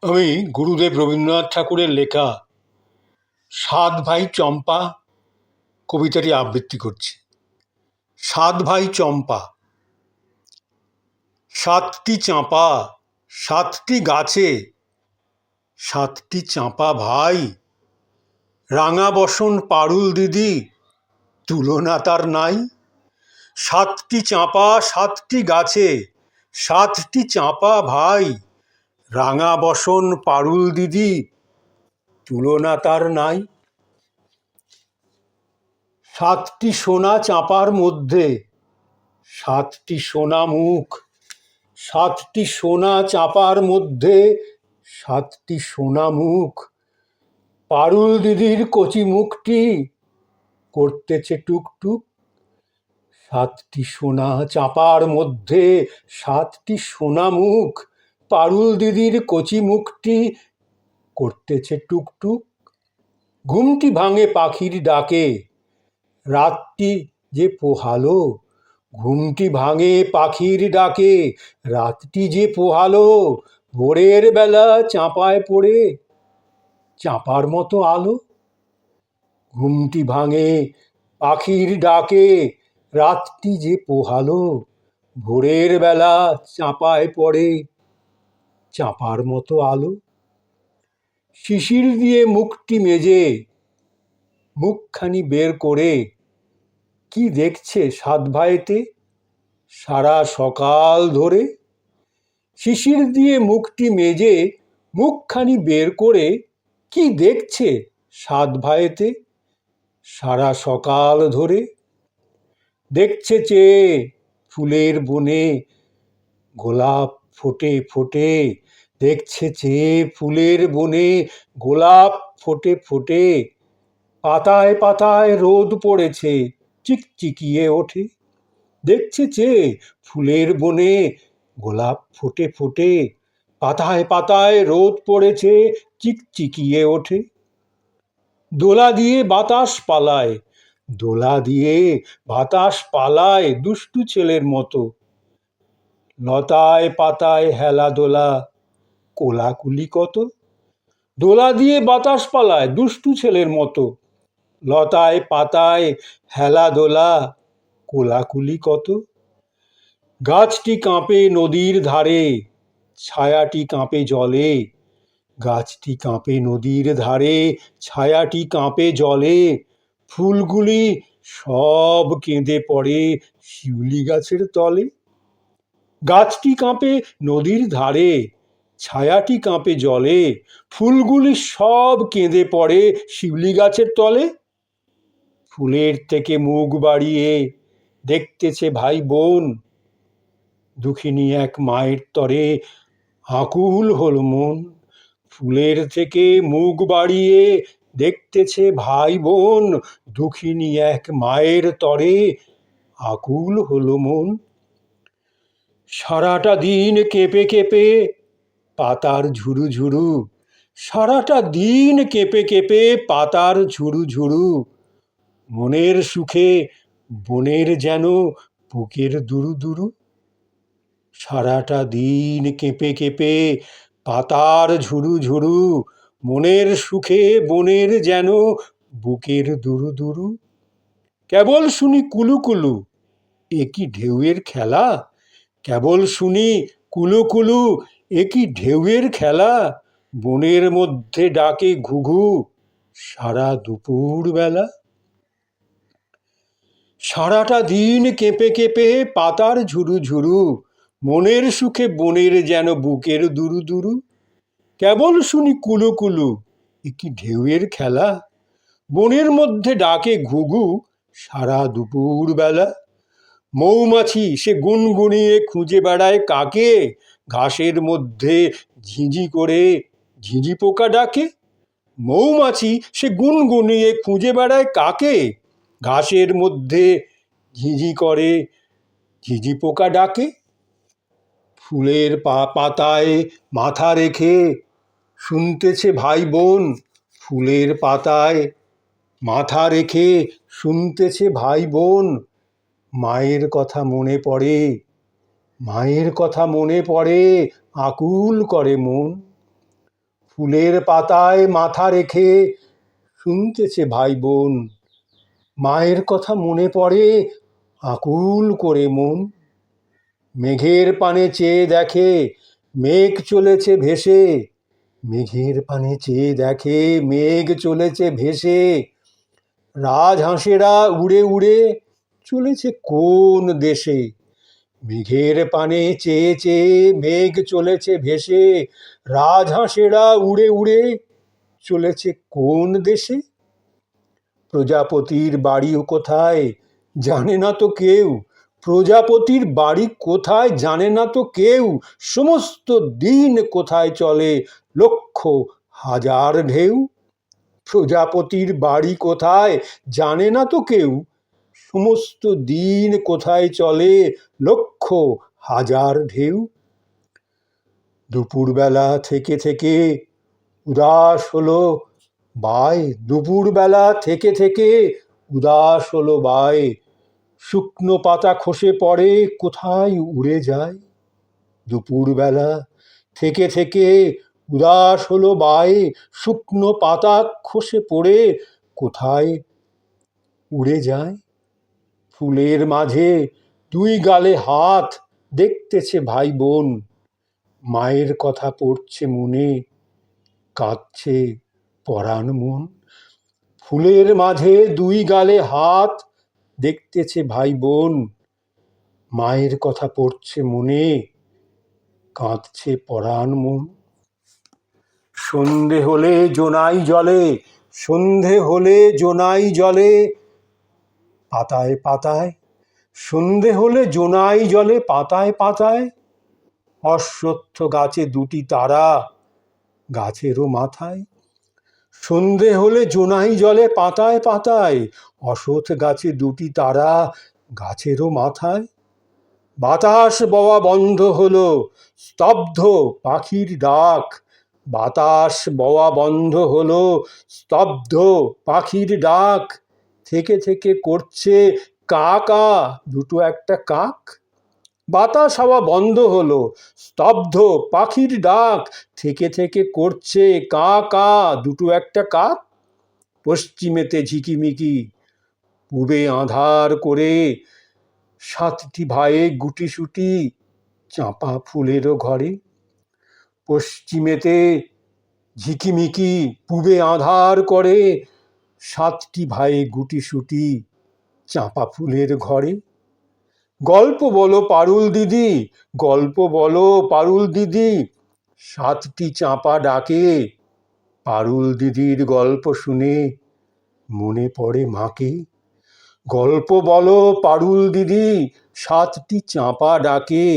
আমি গুরুদেব রবীন্দ্রনাথ ঠাকুরের লেখা সাত ভাই চম্পা কবিতাটি আবৃত্তি করছি। সাত ভাই চম্পা। সাতটি চাঁপা সাতটি গাছে, সাতটি চাঁপা ভাই, রাঙা বসন পারুল দিদি, তুলনা তার নাই। সাতটি চাঁপা সাতটি গাছে, সাতটি চাঁপা ভাই, রাঙা বসন পারুল দিদি, তুলনা তার নাই। সাতটি সোনা চাঁপার মধ্যে সাতটি সোনা মুখ, সাতটি সোনা চাঁপার মধ্যে সাতটি সোনা মুখ, পারুল দিদির কচি মুখটি করতেছে টুকটুক। সাতটি সোনা চাঁপার মধ্যে সাতটি সোনা মুখ, পারুল দিদির কচি মুখটি করতেছে টুকটুক। ঘুমটি ভাঙে পাখির ডাকে, রাতটি যে পোহালো। ঘুমটি ভাঙে পাখির ডাকে, রাতটি যে পোহালো। ভোরের বেলা চাঁপায় পড়ে চাঁপার মতো আলো। ঘুমটি ভাঙে পাখির ডাকে, রাতটি যে পোহালো। ভোরের বেলা চাঁপায় পড়ে চাঁপার মতো আলো। শিশির দিয়ে মুখটি মেজে মুখখানি বের করে কি দেখছে সাত ভাইতে সারা সকাল ধরে। শিশির দিয়ে মুখটি মেজে মুখখানি বের করে কি দেখছে সাত ভাইতে সারা সকাল ধরে। দেখছে চেয়ে ফুলের বনে গোলাপ ফোটে ফোটে, দেখছে চেয়ে ফুলের বনে গোলাপ ফোটে ফোটে। পাতায় পাতায় রোদ পড়েছে চিকচিকিয়ে ওঠে। দেখছে চেয়ে ফুলের বনে গোলাপ ফোটে ফোটে, পাতায় পাতায় রোদ পড়েছে চিকচিকিয়ে ওঠে। দোলা দিয়ে বাতাস পালায়, দোলা দিয়ে বাতাস পালায় দুষ্টু ছেলের মতো। লতায় পাতায় হেলা দোলা কোলাকুলি কত। দোলা দিয়ে বাতাস পালায় দুষ্টু ছেলের মতো। লতায় পাতায় হেলা দোলা কোলাকুলি কত। গাছটি কাঁপে নদীর ধারে, ছায়াটি কাঁপে জলে। গাছটি কাঁপে নদীর ধারে, ছায়াটি কাঁপে জলে। ফুলগুলি সব কেঁদে পড়ে শিউলি গাছের তলে। গাছটি কাঁপে নদীর ধারে, ছায়াটি কাঁপে জলে। ফুলগুলি সব কেঁদে পড়ে শিউলি গাছের তলে। ফুলের থেকে মুখ বাড়িয়ে দেখতেছে ভাই বোন, দুঃখিনী এক মায়ের তরে আকুল হল মন। ফুলের থেকে মুখ বাড়িয়ে দেখতেছে ভাই বোন, দুঃখিনী এক মায়ের তরে আকুল হল মন। সারাটা দিন কেঁপে কেঁপে পাতার ঝুরু ঝুরু, সারাটা দিন কেঁপে কেঁপে পাতার ঝুরু ঝুরু। মনের সুখে বনের যেন বুকের দুরু দুরু। সারাটা দিন কেঁপে কেঁপে পাতার ঝুরু ঝুরু, মনের সুখে বনের যেন বুকের দুরু দুরু। কেবল শুনি কুলু কুলু, এ কি ঢেউয়ের খেলা। কেবল শুনি কুলু কুলু, এ কি ঢেউয়ের খেলা। বনের মধ্যে ডাকে ঘুঘু সারা দুপুর বেলা। সারাটা দিন কেঁপে কেঁপে পাতার ঝুরু ঝুরু, মনের সুখে বনের যেন বুকের দুরু দুরু। কেবল শুনি কুলু কুলু, এ কি ঢেউয়ের খেলা। বনের মধ্যে ডাকে ঘুঘু সারা দুপুর বেলা। মৌমাছি সে গুনগুনিয়ে খুঁজে বেড়ায় কাকে, ঘাসের মধ্যে ঝিঁঝি করে ঝিঁঝি পোকা ডাকে। মৌমাছি সে গুনগুনিয়ে খুঁজে বেড়ায় কাকে, ঘাসের মধ্যে ঝিঁঝি করে ঝিঁঝি পোকা ডাকে। ফুলের পাতায় মাথা রেখে শুনতেছে ভাই বোন, ফুলের পাতায় মাথা রেখে শুনতেছে ভাই বোন। মায়ের কথা মনে পড়ে, মায়ের কথা মনে পড়ে আকুল করে মন। ফুলের পাতায় মাথা রেখে শুনতেছে ভাই বোন, মায়ের কথা মনে পড়ে আকুল করে মন। মেঘের পানে চেয়ে দেখে মেঘ চলেছে ভেসে, মেঘের পানে চেয়ে দেখে মেঘ চলেছে ভেসে, রাজহাঁসেরা উড়ে উড়ে চলেছে কোন দেশে। মেঘের পানে চেয়ে চেয়ে মেঘ চলেছে ভেসে, রাজহাঁসেরা উড়ে উড়ে চলেছে কোন দেশে। প্রজাপতির বাড়ি কোথায় জানে না তো কেউ, প্রজাপতির বাড়ি কোথায় জানে না তো কেউ, সমস্ত দিন কোথায় চলে লক্ষ হাজার ঢেউ। প্রজাপতির বাড়ি কোথায় জানে না তো কেউ, সমস্ত দিন কোথায় চলে লক্ষ হাজার ঢেউ। দুপুরবেলা থেকে থেকে উদাস হলো বাই, দুপুরবেলা থেকে থেকে উদাস হলো বাই, শুকনো পাতা খসে পড়ে কোথায় উড়ে যায়। দুপুরবেলা থেকে থেকে উদাস হলো বাই, শুকনো পাতা খসে পড়ে কোথায় উড়ে যায়। ফুলের মাঝে দুই গালে হাত দেখতেছে ভাই বোন, মায়ের কথা পড়ছে মনে কাঁদছে পরাণ মন। ফুলের মাঝে দুই গালে হাত দেখতেছে ভাই বোন, মায়ের কথা পড়ছে মনে কাঁদছে পরাণ মন। সন্ধে হলে জোনাই জলে, সন্ধে হলে জোনাই জলে পাতায় পাতায়, সন্ধে হলে জোনাই জলে পাতায় পাতায়, অশ্বত্থ গাছে দুটি তারা গাছেরও মাথায়। সন্ধে হলে জোনাই জলে পাতায় পাতায়, অশ্বত্থ গাছে দুটি তারা গাছেরও মাথায়। বাতাস বওয়া বন্ধ হলো, স্তব্ধ পাখির ডাক, বাতাস বওয়া বন্ধ হলো, স্তব্ধ পাখির ডাক, থেকে থেকে করছে কা কা দুটো একটা কাক। বাতাস হাওয়া বন্ধ হলো, স্তব্ধ পাখির ডাক, থেকে থেকে করছে কা কা দুটো একটা কাক। পশ্চিমেতে ঝিকিমিকি, পূবে আঁধার করে, সাতটি ভাইয়ে গুটিসুটি চাঁপা ফুলেরও ঘরে। পশ্চিমেতে ঝিকিমিকি, পূবে আঁধার করে, সাতটি ভাইয়ে গুটিসুটি চাঁপা ফুলের ঘরে। গল্প বলো পারুল দিদি, গল্প বলো পারুল দিদি, সাতটি চাঁপা ডাকে, পারুল দিদির গল্প শুনে মনে পড়ে মাকে। গল্প বলো পারুল দিদি, সাতটি চাঁপা ডাকে,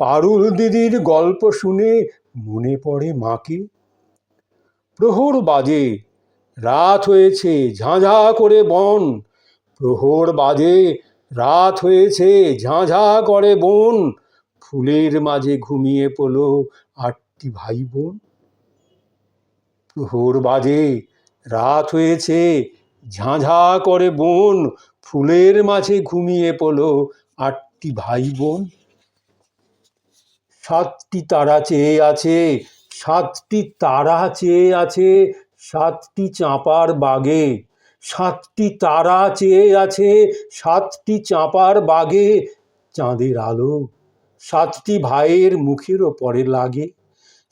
পারুল দিদির গল্প শুনে মনে পড়ে মাকে। প্রহর বাজে, রাত হয়েছে ঝাঁঝা করে বন, প্রহর বাজে, রাত হয়েছে ঝাঁঝা করে বন, ফুলের মাঝে ঘুমিয়ে পড়লো আটটি ভাই বোন। প্রহর বাজে, রাত হয়েছে ঝাঁঝা করে বন, ফুলের মাঝে ঘুমিয়ে পড়লো আটটি ভাই বোন। সাতটি তারা চেয়ে আছে, সাতটি তারা চেয়ে আছে সাতটি চাঁপার বাগে, সাতটি তারা চেয়ে আছে সাতটি চাঁপার বাগে, চাঁদের আলো সাতটি ভাইয়ের মুখের ওপরে লাগে।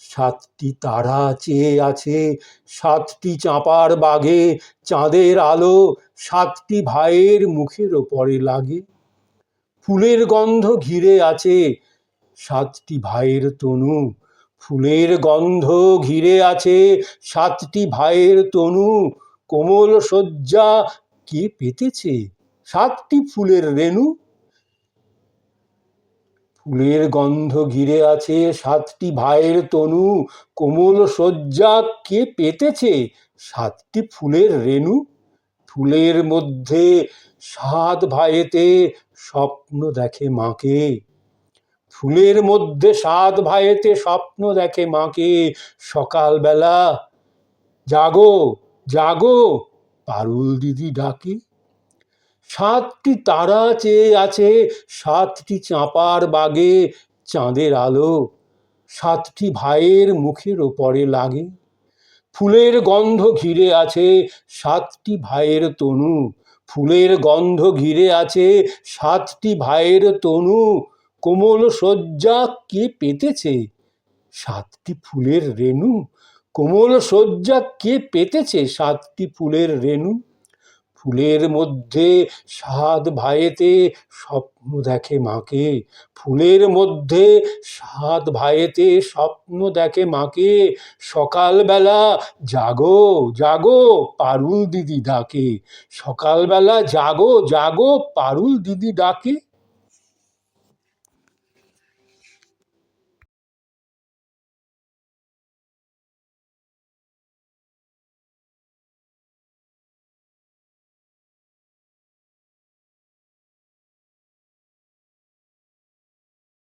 সাতটি তারা চেয়ে আছে সাতটি চাঁপার বাগে, চাঁদের আলো সাতটি ভাইয়ের মুখের ওপরে লাগে। ফুলের গন্ধ ঘিরে আছে সাতটি ভাইয়ের তনু, ফুলের গন্ধ ঘিরে আছে সাতটি ভাইয়ের তনু, কোমল শয্যা কে পেতেছে সাতটি ফুলের রেণু। ফুলের গন্ধ ঘিরে আছে সাতটি ভাইয়ের তনু, কোমল শয্যা কে পেতেছে সাতটি ফুলের রেণু। ফুলের মধ্যে সাত ভাইয়েতে স্বপ্ন দেখে মাকে, ফুলের মধ্যে সাত ভাইয়েতে স্বপ্ন দেখে মাকে। সকালবেলা জাগো জাগো পারুল দিদি ডাকে। সাতটি তারা চেয়ে আছে সাতটি চাঁপার বাগে, চাঁদের আলো সাতটি ভাইয়ের মুখের ওপরে লাগে। ফুলের গন্ধ ঘিরে আছে 7টি ভাইয়ের তনু, ফুলের গন্ধ ঘিরে আছে 7টি ভাইয়ের তনু, কোমল শয্যা কে পেতেছে 7টি ফুলের রেণু, কোমল শয্যা কে পেতেছে 7টি ফুলের রেণু। ফুলের মধ্যে 7 ভাইয়েতে স্বপ্ন দেখে মাকে, ফুলের মধ্যে 7 ভাইয়েতে স্বপ্ন দেখে মাকে, সকালবেলা জাগো জাগো পারুল দিদি ডাকে, সকালবেলা জাগো জাগো পারুল দিদি ডাকে।